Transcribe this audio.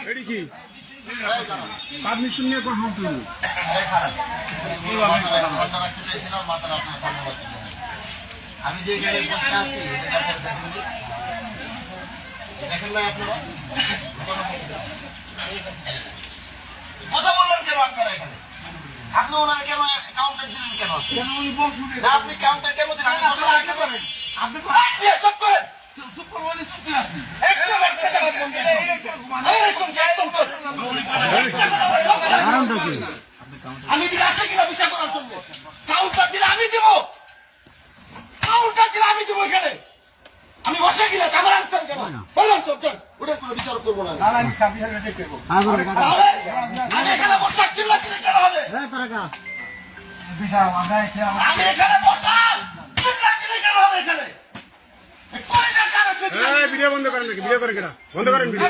এটি কি পারমিশন নিয়ে কথা বলতে হবে। আমি যে এখানে বসে আছি দেখেন না আপনারা কথা বলবেন কেন আপনারা এখানে? আপনি ওনারা কেন কাউন্টার দিলেন কেন? আপনি কাউন্টার কেন দিলেন? আপনি চুপ করেন। আমি দিলে আসছে কিনা বিচার করার জন্য? কাউন্টার দিলে আমি দিব, কাউন্টার দিলে আমি দিব এখানে। আমি বসে গেলে আমার আনসার কেন বললাম? চল ওটা কোনো বিচার করবো না। আমি এখানে বসা চিল্লা চিল্লি কেন হবে? আমি এখানে বসা চিল্লা চিল্লি কেন হবে? এখানে ভিডিও বন্ধ করেন, ভিডিও করে কেনা বন্ধ করেন।